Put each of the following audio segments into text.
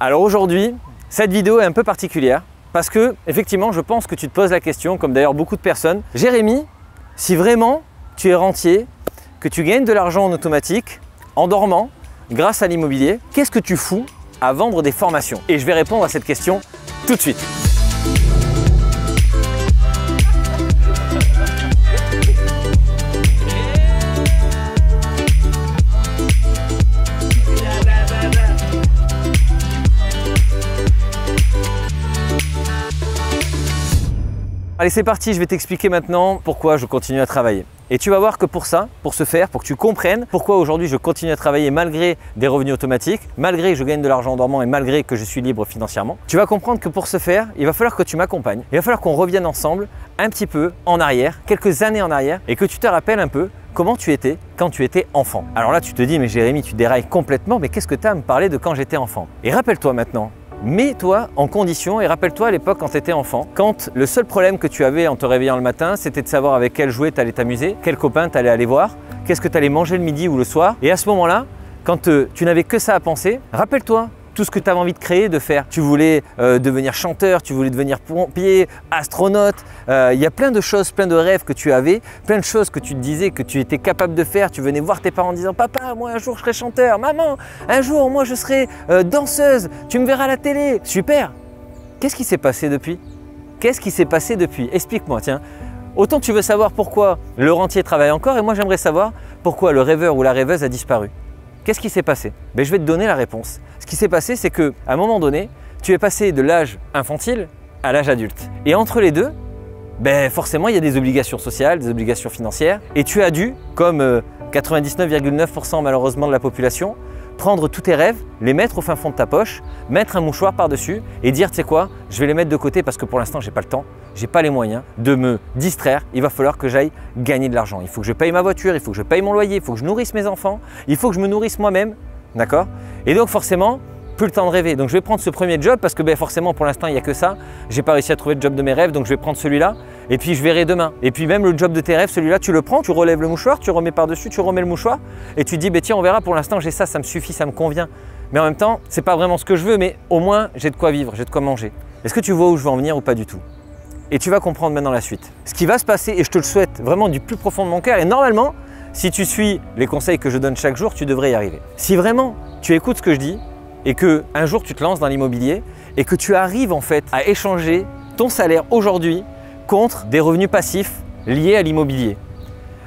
Alors aujourd'hui, cette vidéo est un peu particulière parce que effectivement, je pense que tu te poses la question, comme d'ailleurs beaucoup de personnes. Jérémy, si vraiment tu es rentier, que tu gagnes de l'argent en automatique, en dormant, grâce à l'immobilier, qu'est-ce que tu fous à vendre des formations? Et je vais répondre à cette question tout de suite. Allez, c'est parti, je vais t'expliquer maintenant pourquoi je continue à travailler. Et tu vas voir que pour ça, pour ce faire, pour que tu comprennes pourquoi aujourd'hui je continue à travailler malgré des revenus automatiques, malgré que je gagne de l'argent en dormant et malgré que je suis libre financièrement, tu vas comprendre que pour ce faire, il va falloir que tu m'accompagnes. Il va falloir qu'on revienne ensemble un petit peu en arrière, quelques années en arrière, et que tu te rappelles un peu comment tu étais quand tu étais enfant. Alors là, tu te dis, mais Jérémy, tu dérailles complètement, mais qu'est-ce que tu as à me parler de quand j'étais enfant? Et rappelle-toi maintenant, mets-toi en condition et rappelle-toi à l'époque quand tu étais enfant, quand le seul problème que tu avais en te réveillant le matin, c'était de savoir avec quel jouet tu allais t'amuser, quel copain tu allais aller voir, qu'est-ce que tu allais manger le midi ou le soir. Et à ce moment-là, quand tu n'avais que ça à penser, rappelle-toi tout ce que tu avais envie de créer, de faire. Tu voulais devenir chanteur, tu voulais devenir pompier, astronaute. Il y a plein de choses, plein de rêves que tu avais, plein de choses que tu te disais que tu étais capable de faire. Tu venais voir tes parents en disant « Papa, moi un jour je serai chanteur. Maman, un jour moi je serai danseuse. Tu me verras à la télé. » Super. Qu'est-ce qui s'est passé depuis? Qu'est-ce qui s'est passé depuis? Explique-moi, tiens. Autant tu veux savoir pourquoi le rentier travaille encore et moi j'aimerais savoir pourquoi le rêveur ou la rêveuse a disparu. Qu'est-ce qui s'est passé? Ben, je vais te donner la réponse. Ce qui s'est passé, c'est qu'à un moment donné, tu es passé de l'âge infantile à l'âge adulte. Et entre les deux, ben, forcément, il y a des obligations sociales, des obligations financières. Et tu as dû, comme 99,9% malheureusement de la population, prendre tous tes rêves, les mettre au fin fond de ta poche, mettre un mouchoir par-dessus et dire, tu sais quoi, je vais les mettre de côté parce que pour l'instant, je n'ai pas le temps, je n'ai pas les moyens de me distraire. Il va falloir que j'aille gagner de l'argent. Il faut que je paye ma voiture, il faut que je paye mon loyer, il faut que je nourrisse mes enfants, il faut que je me nourrisse moi-même. D'accord? Et donc forcément, plus le temps de rêver. Donc je vais prendre ce premier job parce que ben, forcément pour l'instant il n'y a que ça. J'ai pas réussi à trouver le job de mes rêves, donc je vais prendre celui-là et puis je verrai demain. Et puis même le job de tes rêves, celui-là tu le prends, tu relèves le mouchoir, tu remets par-dessus, tu remets le mouchoir et tu te dis ben, tiens on verra, pour l'instant j'ai ça, ça me suffit, ça me convient. Mais en même temps, c'est pas vraiment ce que je veux, mais au moins j'ai de quoi vivre, j'ai de quoi manger. Est-ce que tu vois où je veux en venir ou pas du tout? Et tu vas comprendre maintenant la suite. Ce qui va se passer, et je te le souhaite vraiment du plus profond de mon cœur, et normalement, si tu suis les conseils que je donne chaque jour, tu devrais y arriver. Si vraiment tu écoutes ce que je dis et que un jour tu te lances dans l'immobilier et que tu arrives en fait à échanger ton salaire aujourd'hui contre des revenus passifs liés à l'immobilier.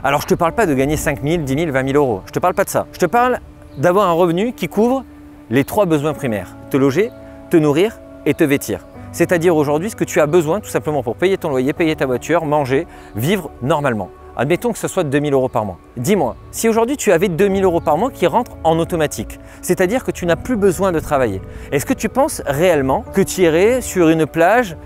Alors je ne te parle pas de gagner 5 000, 10 000, 20 000 euros. Je ne te parle pas de ça. Je te parle d'avoir un revenu qui couvre les 3 besoins primaires. Te loger, te nourrir et te vêtir. C'est-à-dire aujourd'hui ce que tu as besoin tout simplement pour payer ton loyer, payer ta voiture, manger, vivre normalement. Admettons que ce soit 2 000 euros par mois. Dis-moi, si aujourd'hui tu avais 2 000 euros par mois qui rentrent en automatique, c'est-à-dire que tu n'as plus besoin de travailler, est-ce que tu penses réellement que tu irais sur une plage,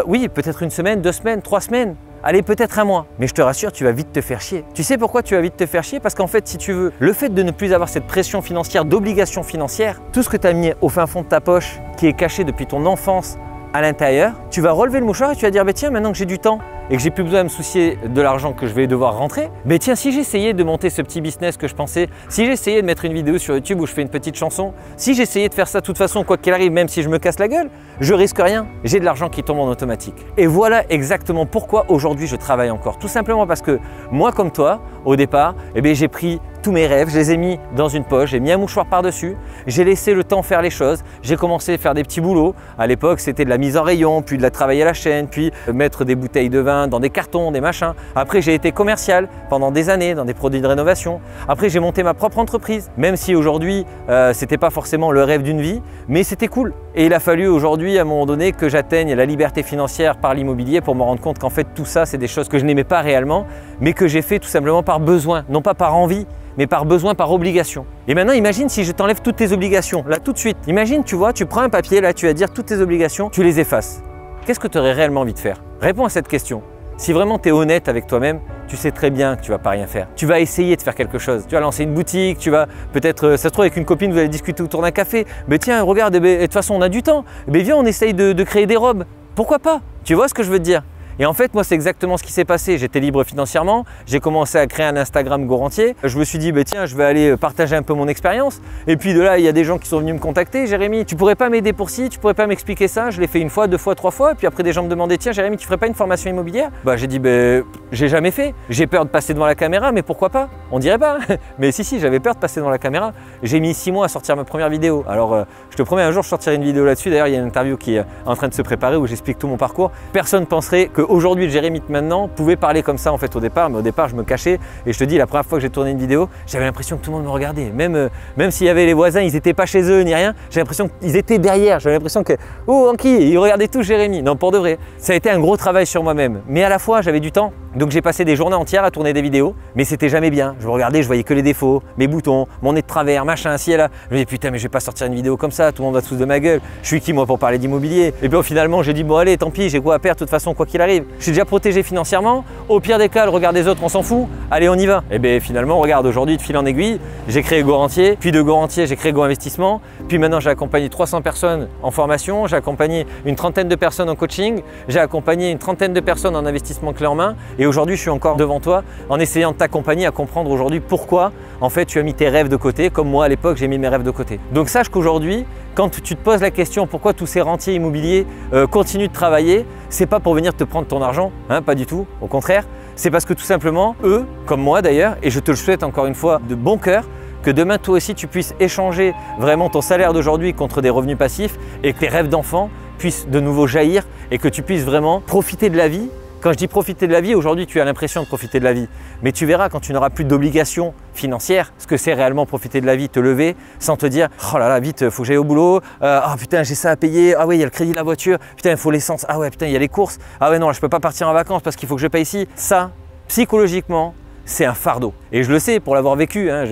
oui, peut-être une semaine, 2 semaines, 3 semaines, allez, peut-être un mois, mais je te rassure, tu vas vite te faire chier. Tu sais pourquoi tu vas vite te faire chier? Parce qu'en fait, si tu veux, le fait de ne plus avoir cette pression financière, d'obligation financière, tout ce que tu as mis au fin fond de ta poche, qui est caché depuis ton enfance à l'intérieur, tu vas relever le mouchoir et tu vas dire, bah, tiens, maintenant que j'ai du temps et que j'ai plus besoin de me soucier de l'argent que je vais devoir rentrer, mais tiens, si j'essayais de monter ce petit business que je pensais, si j'essayais de mettre une vidéo sur YouTube où je fais une petite chanson, si j'essayais de faire ça de toute façon, quoi qu'il arrive, même si je me casse la gueule, je risque rien. J'ai de l'argent qui tombe en automatique. Et voilà exactement pourquoi aujourd'hui je travaille encore. Tout simplement parce que moi, comme toi, au départ, eh bien, j'ai pris tous mes rêves, je les ai mis dans une poche, j'ai mis un mouchoir par-dessus, j'ai laissé le temps faire les choses, j'ai commencé à faire des petits boulots. À l'époque, c'était de la mise en rayon, puis de la travailler à la chaîne, puis mettre des bouteilles de vin dans des cartons, des machins. Après, j'ai été commercial pendant des années dans des produits de rénovation. Après, j'ai monté ma propre entreprise, même si aujourd'hui, c'était pas forcément le rêve d'une vie, mais c'était cool. Et il a fallu aujourd'hui, à un moment donné, que j'atteigne la liberté financière par l'immobilier pour me rendre compte qu'en fait, tout ça, c'est des choses que je n'aimais pas réellement, mais que j'ai fait tout simplement par besoin, non pas par envie, mais par besoin, par obligation. Et maintenant, imagine si je t'enlève toutes tes obligations, là tout de suite. Imagine, tu vois, tu prends un papier, là tu vas dire toutes tes obligations, tu les effaces. Qu'est-ce que tu aurais réellement envie de faire? Réponds à cette question. Si vraiment tu es honnête avec toi-même, tu sais très bien que tu ne vas pas rien faire. Tu vas essayer de faire quelque chose. Tu vas lancer une boutique, tu vas peut-être, ça se trouve avec une copine, vous allez discuter autour d'un café. Mais tiens, regarde, de toute façon on a du temps. Mais viens, on essaye de créer des robes. Pourquoi pas? Tu vois ce que je veux te dire? Et en fait, moi, c'est exactement ce qui s'est passé. J'étais libre financièrement, j'ai commencé à créer un Instagram Go Rentier. Je me suis dit, bah, tiens, je vais aller partager un peu mon expérience. Et puis de là, il y a des gens qui sont venus me contacter. Jérémy, tu pourrais pas m'aider pour ci, tu pourrais pas m'expliquer ça? Je l'ai fait une fois, deux fois, trois fois. Et puis après, des gens me demandaient, tiens, Jérémy, tu ferais pas une formation immobilière? Bah, j'ai dit, bah, j'ai jamais fait. J'ai peur de passer devant la caméra, mais pourquoi pas? On dirait pas. Mais si, j'avais peur de passer devant la caméra. J'ai mis 6 mois à sortir ma première vidéo. Alors, je te promets, un jour, je sortirai une vidéo là-dessus. D'ailleurs, il y a une interview qui est en train de se préparer où j'explique tout mon parcours. Personne ne penserait qu'aujourd'hui, le Jérémy de maintenant pouvait parler comme ça en fait au départ, mais au départ, je me cachais. Et je te dis, la première fois que j'ai tourné une vidéo, j'avais l'impression que tout le monde me regardait. Même s'il y avait les voisins, ils n'étaient pas chez eux ni rien. J'avais l'impression qu'ils étaient derrière. J'avais l'impression que, oh, Anki, ils regardaient tous Jérémy. Non, pour de vrai. Ça a été un gros travail sur moi-même. Mais à la fois, j'avais du temps. Donc j'ai passé des journées entières à tourner des vidéos, mais c'était jamais bien. Je me regardais, je voyais que les défauts, mes boutons, mon nez de travers, machin, ci et là. Je me disais putain, mais je vais pas sortir une vidéo comme ça, tout le monde va se foutre de ma gueule. Je suis qui moi pour parler d'immobilier? Et puis finalement, j'ai dit bon allez, tant pis, j'ai quoi à perdre de toute façon, quoi qu'il arrive. Je suis déjà protégé financièrement. Au pire des cas, le regard des autres, on s'en fout. Allez, on y va. Et bien finalement, regarde, aujourd'hui, de fil en aiguille, j'ai créé Go Rentier, puis de Go Rentier, j'ai créé Go Investissement. Puis maintenant, j'ai accompagné 300 personnes en formation, j'ai accompagné une trentaine de personnes en coaching, j'ai accompagné une trentaine de personnes en investissement clé en main. Et aujourd'hui, je suis encore devant toi en essayant de t'accompagner à comprendre aujourd'hui pourquoi en fait tu as mis tes rêves de côté, comme moi à l'époque j'ai mis mes rêves de côté. Donc sache qu'aujourd'hui, quand tu te poses la question pourquoi tous ces rentiers immobiliers continuent de travailler, c'est pas pour venir te prendre ton argent, hein, pas du tout, au contraire, c'est parce que tout simplement, eux, comme moi d'ailleurs, et je te le souhaite encore une fois de bon cœur, que demain toi aussi tu puisses échanger vraiment ton salaire d'aujourd'hui contre des revenus passifs et que tes rêves d'enfant puissent de nouveau jaillir et que tu puisses vraiment profiter de la vie. Quand je dis profiter de la vie, aujourd'hui tu as l'impression de profiter de la vie, mais tu verras quand tu n'auras plus d'obligations financières, ce que c'est réellement profiter de la vie, te lever sans te dire oh là là vite, faut que j'aille au boulot, ah putain j'ai ça à payer, ah ouais il y a le crédit de la voiture, putain il faut l'essence, ah ouais putain il y a les courses, ah ouais non là, je peux pas partir en vacances parce qu'il faut que je paye ici. Ça, psychologiquement, c'est un fardeau. Et je le sais pour l'avoir vécu. Hein.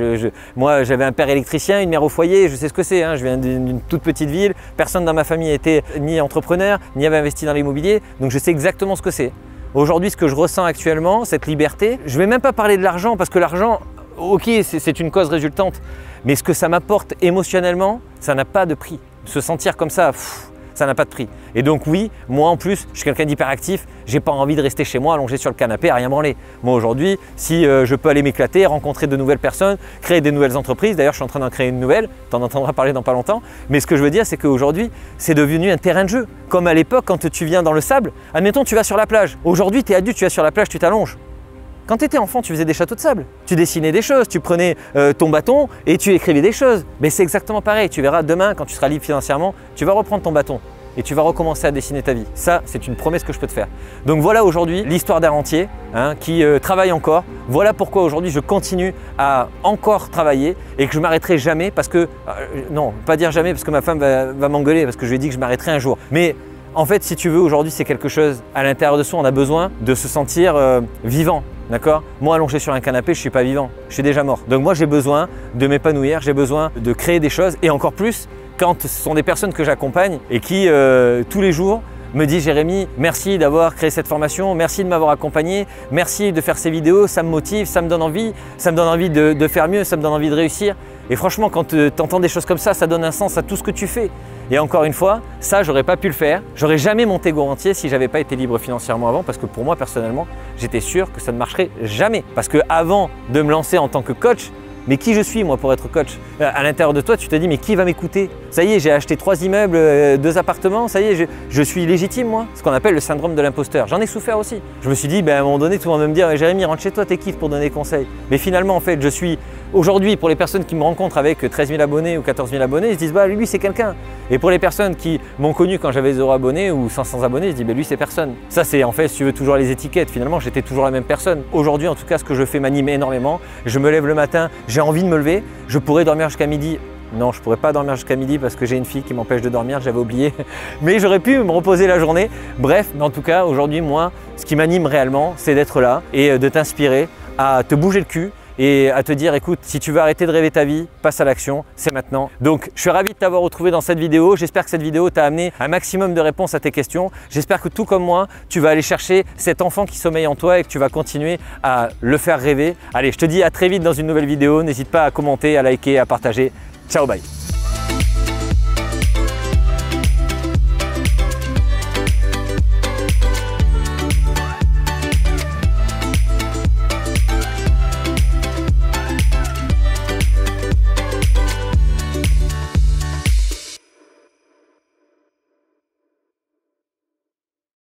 Moi, j'avais un père électricien, une mère au foyer, je sais ce que c'est. Hein. Je viens d'une toute petite ville. Personne dans ma famille était ni entrepreneur, ni avait investi dans l'immobilier. Donc, je sais exactement ce que c'est. Aujourd'hui, ce que je ressens actuellement, cette liberté, je ne vais même pas parler de l'argent parce que l'argent, ok, c'est une cause résultante. Mais ce que ça m'apporte émotionnellement, ça n'a pas de prix. Se sentir comme ça, ça n'a pas de prix. Et donc oui, moi en plus, je suis quelqu'un d'hyperactif, j'ai pas envie de rester chez moi allongé sur le canapé à rien branler. Moi aujourd'hui, si je peux aller m'éclater, rencontrer de nouvelles personnes, créer des nouvelles entreprises, d'ailleurs je suis en train d'en créer une nouvelle, tu en entendras parler dans pas longtemps, mais ce que je veux dire c'est qu'aujourd'hui, c'est devenu un terrain de jeu. Comme à l'époque quand tu viens dans le sable, admettons tu vas sur la plage. Aujourd'hui tu es adulte, tu vas sur la plage, tu t'allonges. Quand tu étais enfant, tu faisais des châteaux de sable, tu dessinais des choses, tu prenais ton bâton et tu écrivais des choses. Mais c'est exactement pareil, tu verras demain quand tu seras libre financièrement, tu vas reprendre ton bâton et tu vas recommencer à dessiner ta vie. Ça, c'est une promesse que je peux te faire. Donc voilà aujourd'hui l'histoire d'un rentier qui travaille encore. Voilà pourquoi aujourd'hui je continue à encore travailler et que je ne m'arrêterai jamais parce que, non, pas dire jamais parce que ma femme va m'engueuler parce que je lui ai dit que je m'arrêterai un jour. Mais en fait, si tu veux, aujourd'hui, c'est quelque chose à l'intérieur de soi, on a besoin de se sentir vivant. D'accord? Moi, allongé sur un canapé, je ne suis pas vivant, je suis déjà mort. Donc moi, j'ai besoin de m'épanouir, j'ai besoin de créer des choses et encore plus quand ce sont des personnes que j'accompagne et qui, tous les jours, me disent Jérémy, merci d'avoir créé cette formation, merci de m'avoir accompagné, merci de faire ces vidéos, ça me motive, ça me donne envie de faire mieux, ça me donne envie de réussir. Et franchement, quand tu entends des choses comme ça donne un sens à tout ce que tu fais. Et encore une fois, ça, j'aurais pas pu le faire. J'aurais jamais monté Go Rentier si j'avais pas été libre financièrement avant parce que pour moi, personnellement, j'étais sûr que ça ne marcherait jamais. Parce que avant de me lancer en tant que coach, mais qui je suis moi pour être coach? À l'intérieur de toi, tu te dis mais qui va m'écouter? Ça y est, j'ai acheté 3 immeubles, 2 appartements, ça y est, je suis légitime moi. Ce qu'on appelle le syndrome de l'imposteur. J'en ai souffert aussi. Je me suis dit, à un moment donné, tout le monde va me dire Jérémy, rentre chez toi, t'es qui pour donner des conseils? Mais finalement, en fait, je suis aujourd'hui, pour les personnes qui me rencontrent avec 13 000 abonnés ou 14 000 abonnés, ils se disent lui c'est quelqu'un. Et pour les personnes qui m'ont connu quand j'avais 0 abonnés ou 500 abonnés, ils se disent lui c'est personne. Ça c'est en fait, si tu veux, toujours les étiquettes. Finalement, j'étais toujours la même personne. Aujourd'hui, en tout cas, ce que je fais m'anime énormément. Je me lève le matin, j'ai envie de me lever. Je pourrais dormir jusqu'à midi. Non, je ne pourrais pas dormir jusqu'à midi parce que j'ai une fille qui m'empêche de dormir, j'avais oublié. Mais j'aurais pu me reposer la journée. Bref, mais en tout cas, aujourd'hui, moi, ce qui m'anime réellement, c'est d'être là et de t'inspirer à te bouger le cul et à te dire écoute, si tu veux arrêter de rêver ta vie, passe à l'action, c'est maintenant. Donc je suis ravi de t'avoir retrouvé dans cette vidéo. J'espère que cette vidéo t'a amené un maximum de réponses à tes questions. J'espère que tout comme moi, tu vas aller chercher cet enfant qui sommeille en toi et que tu vas continuer à le faire rêver. Allez, je te dis à très vite dans une nouvelle vidéo. N'hésite pas à commenter, à liker, à partager. Ciao, bye.